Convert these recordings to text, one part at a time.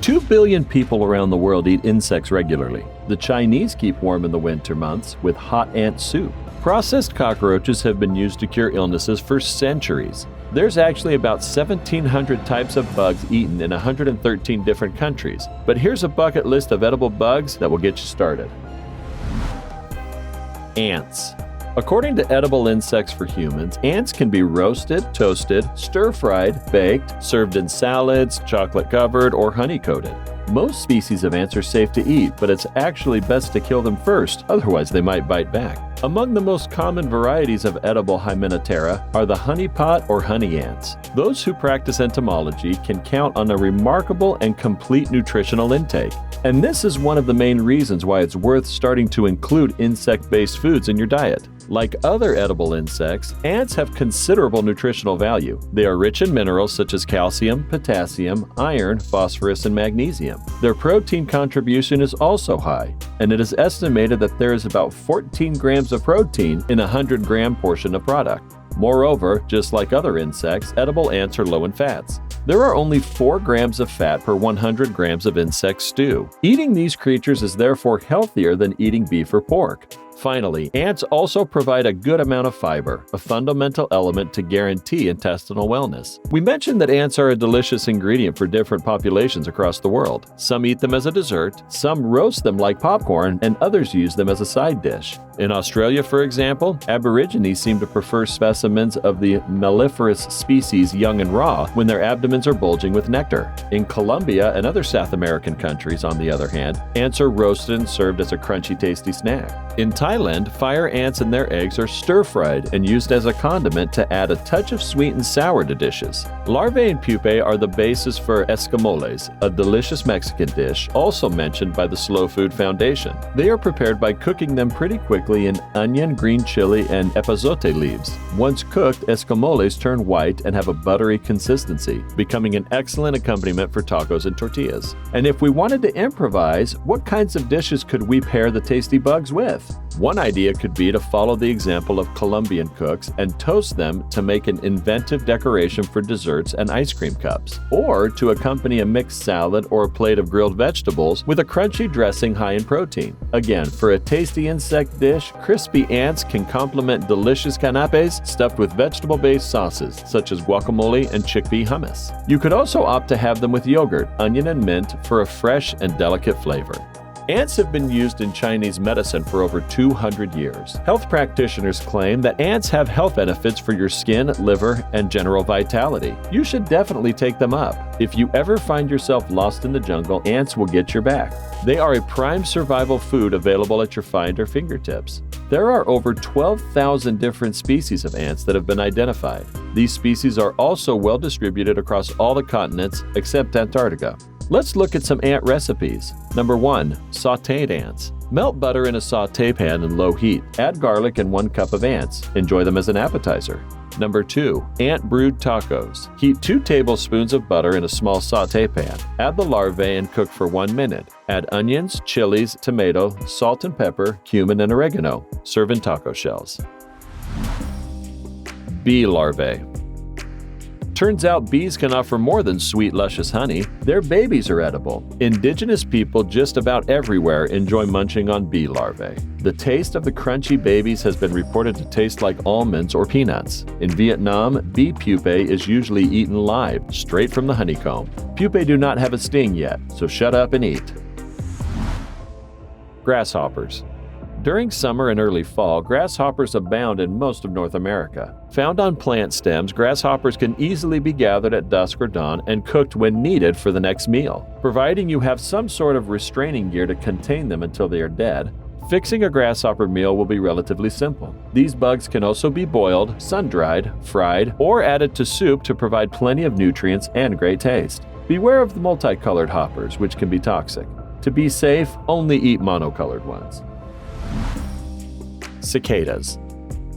2 billion people around the world eat insects regularly. The Chinese keep warm in the winter months with hot ant soup. Processed cockroaches have been used to cure illnesses for centuries. There's actually about 1,700 types of bugs eaten in 113 different countries. But here's a bucket list of edible bugs that will get you started. Ants. According to Edible Insects for Humans, ants can be roasted, toasted, stir-fried, baked, served in salads, chocolate-covered, or honey-coated. Most species of ants are safe to eat, but it's actually best to kill them first, otherwise they might bite back. Among the most common varieties of edible hymenoptera are the honeypot or honey ants. Those who practice entomology can count on a remarkable and complete nutritional intake. And this is one of the main reasons why it's worth starting to include insect-based foods in your diet. Like other edible insects, ants have considerable nutritional value. They are rich in minerals such as calcium, potassium, iron, phosphorus, and magnesium. Their protein contribution is also high, and it is estimated that there is about 14 grams of protein in a 100-gram portion of product. Moreover, just like other insects, edible ants are low in fats. There are only 4 grams of fat per 100 grams of insect stew. Eating these creatures is therefore healthier than eating beef or pork. Finally, ants also provide a good amount of fiber, a fundamental element to guarantee intestinal wellness. We mentioned that ants are a delicious ingredient for different populations across the world. Some eat them as a dessert, some roast them like popcorn, and others use them as a side dish. In Australia, for example, Aborigines seem to prefer specimens of the melliferous species young and raw when their abdomens are bulging with nectar. In Colombia and other South American countries, on the other hand, ants are roasted and served as a crunchy, tasty snack. In Thailand, fire ants and their eggs are stir-fried and used as a condiment to add a touch of sweet and sour to dishes. Larvae and pupae are the basis for escamoles, a delicious Mexican dish also mentioned by the Slow Food Foundation. They are prepared by cooking them pretty quickly in onion, green chili, and epazote leaves. Once cooked, escamoles turn white and have a buttery consistency, becoming an excellent accompaniment for tacos and tortillas. And if we wanted to improvise, what kinds of dishes could we pair the tasty bugs with? One idea could be to follow the example of Colombian cooks and toast them to make an inventive decoration for desserts and ice cream cups, or to accompany a mixed salad or a plate of grilled vegetables with a crunchy dressing high in protein. Again, for a tasty insect dish, crispy ants can complement delicious canapes stuffed with vegetable-based sauces such as guacamole and chickpea hummus. You could also opt to have them with yogurt, onion, and mint for a fresh and delicate flavor. Ants have been used in Chinese medicine for over 200 years. Health practitioners claim that ants have health benefits for your skin, liver, and general vitality. You should definitely take them up. If you ever find yourself lost in the jungle, ants will get your back. They are a prime survival food available at your find or fingertips. There are over 12,000 different species of ants that have been identified. These species are also well distributed across all the continents except Antarctica. Let's look at some ant recipes. Number 1. Sautéed ants. Melt butter in a sauté pan in low heat. Add garlic and 1 cup of ants. Enjoy them as an appetizer. Number 2. Ant brewed tacos. Heat 2 tablespoons of butter in a small sauté pan. Add the larvae and cook for 1 minute. Add onions, chilies, tomato, salt and pepper, cumin, and oregano. Serve in taco shells. Bee larvae. Turns out bees can offer more than sweet, luscious honey. Their babies are edible. Indigenous people just about everywhere enjoy munching on bee larvae. The taste of the crunchy babies has been reported to taste like almonds or peanuts. In Vietnam, bee pupae is usually eaten live, straight from the honeycomb. Pupae do not have a sting yet, so shut up and eat. Grasshoppers. During summer and early fall, grasshoppers abound in most of North America. Found on plant stems, grasshoppers can easily be gathered at dusk or dawn and cooked when needed for the next meal. Providing you have some sort of restraining gear to contain them until they are dead, fixing a grasshopper meal will be relatively simple. These bugs can also be boiled, sun-dried, fried, or added to soup to provide plenty of nutrients and great taste. Beware of the multicolored hoppers, which can be toxic. To be safe, only eat monocolored ones. Cicadas.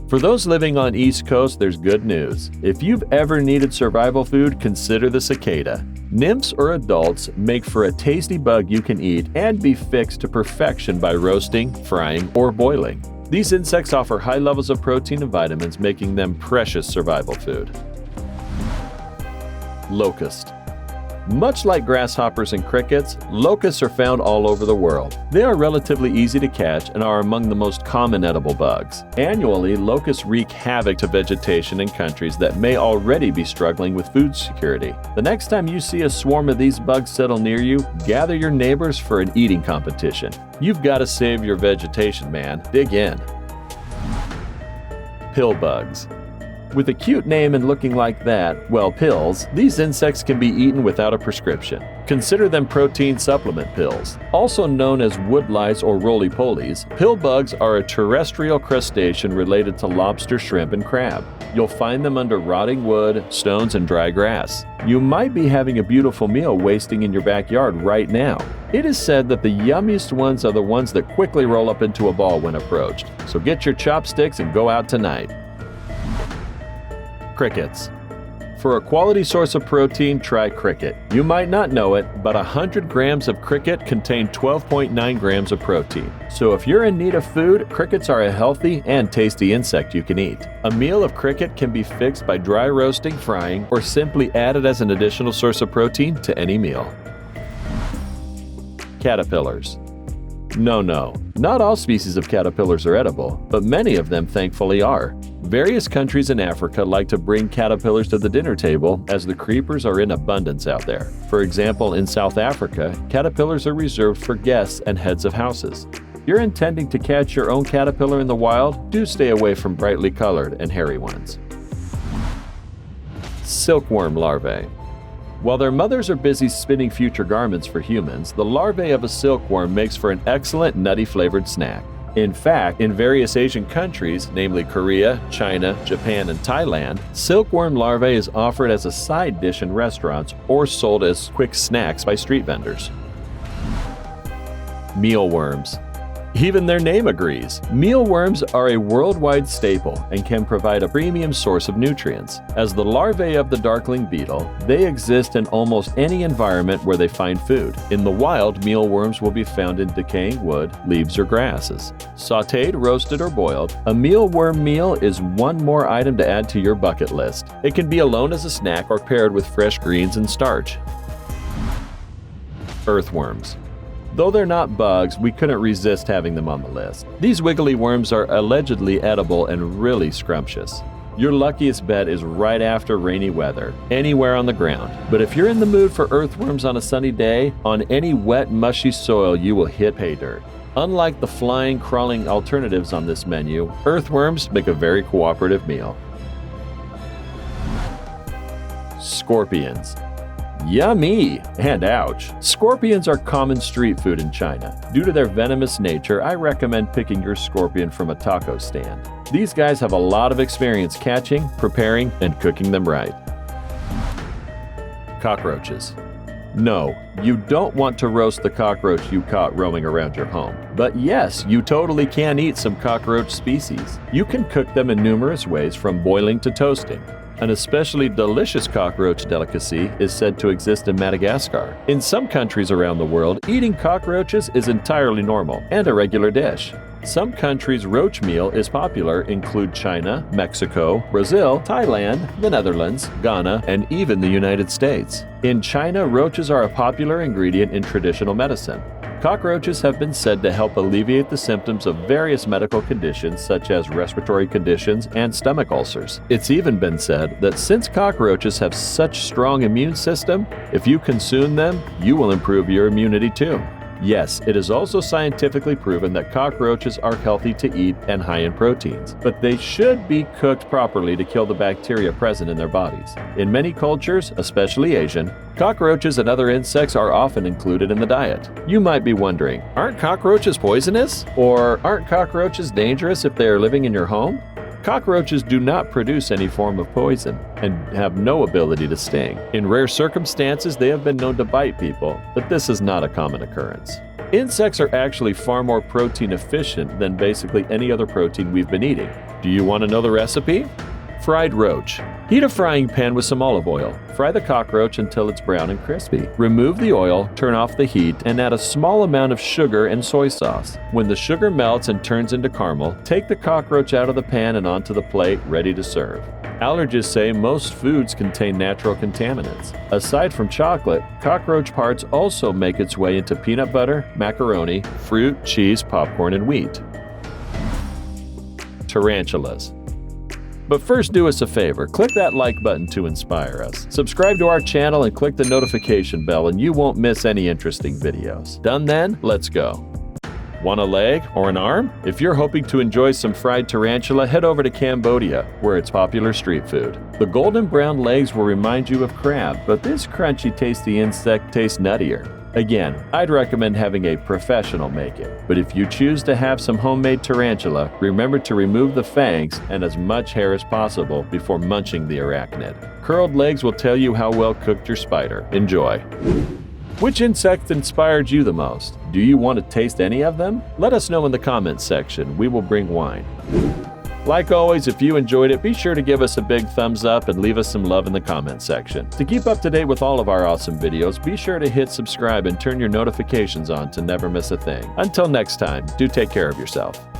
For those living on East Coast, there's good news. If you've ever needed survival food, consider the cicada. Nymphs or adults make for a tasty bug you can eat and be fixed to perfection by roasting, frying, or boiling. These insects offer high levels of protein and vitamins, making them precious survival food. Locust. Much like grasshoppers and crickets, locusts are found all over the world. They are relatively easy to catch and are among the most common edible bugs. Annually, locusts wreak havoc to vegetation in countries that may already be struggling with food security. The next time you see a swarm of these bugs settle near you, gather your neighbors for an eating competition. You've got to save your vegetation, man. Dig in. Pillbugs. With a cute name and looking like that, well, pills, these insects can be eaten without a prescription. Consider them protein supplement pills. Also known as woodlice or roly-polies, pillbugs are a terrestrial crustacean related to lobster, shrimp, and crab. You'll find them under rotting wood, stones, and dry grass. You might be having a beautiful meal wasting in your backyard right now. It is said that the yummiest ones are the ones that quickly roll up into a ball when approached. So get your chopsticks and go out tonight. Crickets. For a quality source of protein, try cricket. You might not know it, but 100 grams of cricket contain 12.9 grams of protein. So if you're in need of food, crickets are a healthy and tasty insect you can eat. A meal of cricket can be fixed by dry roasting, frying, or simply added as an additional source of protein to any meal. Caterpillars. No, not all species of caterpillars are edible, but many of them thankfully are. Various countries in Africa like to bring caterpillars to the dinner table as the creepers are in abundance out there. For example, in South Africa, caterpillars are reserved for guests and heads of houses. If you're intending to catch your own caterpillar in the wild, do stay away from brightly colored and hairy ones. Silkworm larvae. While their mothers are busy spinning future garments for humans, the larvae of a silkworm makes for an excellent nutty-flavored snack. In fact, in various Asian countries, namely Korea, China, Japan, and Thailand, silkworm larvae is offered as a side dish in restaurants or sold as quick snacks by street vendors. Mealworms. Even their name agrees. Mealworms are a worldwide staple and can provide a premium source of nutrients. As the larvae of the darkling beetle, they exist in almost any environment where they find food. In the wild, mealworms will be found in decaying wood, leaves, or grasses. Sautéed, roasted, or boiled, a mealworm meal is one more item to add to your bucket list. It can be alone as a snack or paired with fresh greens and starch. Earthworms. Though they're not bugs, we couldn't resist having them on the list. These wiggly worms are allegedly edible and really scrumptious. Your luckiest bet is right after rainy weather, anywhere on the ground. But if you're in the mood for earthworms on a sunny day, on any wet, mushy soil you will hit pay dirt. Unlike the flying, crawling alternatives on this menu, earthworms make a very cooperative meal. Scorpions. Yummy! And ouch! Scorpions are common street food in China. Due to their venomous nature, I recommend picking your scorpion from a taco stand. These guys have a lot of experience catching, preparing, and cooking them right. Cockroaches. No, you don't want to roast the cockroach you caught roaming around your home. But yes, you totally can eat some cockroach species. You can cook them in numerous ways, from boiling to toasting. An especially delicious cockroach delicacy is said to exist in Madagascar. In some countries around the world, eating cockroaches is entirely normal and a regular dish. Some countries' roach meal is popular include China, Mexico, Brazil, Thailand, the Netherlands, Ghana, and even the United States. In China, roaches are a popular ingredient in traditional medicine. Cockroaches have been said to help alleviate the symptoms of various medical conditions such as respiratory conditions and stomach ulcers. It's even been said that since cockroaches have such strong immune system, if you consume them, you will improve your immunity too. Yes, it is also scientifically proven that cockroaches are healthy to eat and high in proteins, but they should be cooked properly to kill the bacteria present in their bodies. In many cultures, especially Asian, cockroaches and other insects are often included in the diet. You might be wondering, aren't cockroaches poisonous? Or aren't cockroaches dangerous if they are living in your home? Cockroaches do not produce any form of poison and have no ability to sting. In rare circumstances, they have been known to bite people, but this is not a common occurrence. Insects are actually far more protein efficient than basically any other protein we've been eating. Do you want to know the recipe? Fried roach. Heat a frying pan with some olive oil. Fry the cockroach until it's brown and crispy. Remove the oil, turn off the heat, and add a small amount of sugar and soy sauce. When the sugar melts and turns into caramel, take the cockroach out of the pan and onto the plate, ready to serve. Allergists say most foods contain natural contaminants. Aside from chocolate, cockroach parts also make its way into peanut butter, macaroni, fruit, cheese, popcorn, and wheat. Tarantulas. But first, do us a favor, click that like button to inspire us. Subscribe to our channel and click the notification bell and you won't miss any interesting videos. Done then? Let's go. Want a leg or an arm? If you're hoping to enjoy some fried tarantula, head over to Cambodia, where it's popular street food. The golden brown legs will remind you of crab, but this crunchy, tasty insect tastes nuttier. Again, I'd recommend having a professional make it, but if you choose to have some homemade tarantula, remember to remove the fangs and as much hair as possible before munching the arachnid. Curled legs will tell you how well cooked your spider. Enjoy. Which insect inspired you the most? Do you want to taste any of them? Let us know in the comments section. We will bring wine. Like always, if you enjoyed it, be sure to give us a big thumbs up and leave us some love in the comments section. To keep up to date with all of our awesome videos, be sure to hit subscribe and turn your notifications on to never miss a thing. Until next time, do take care of yourself.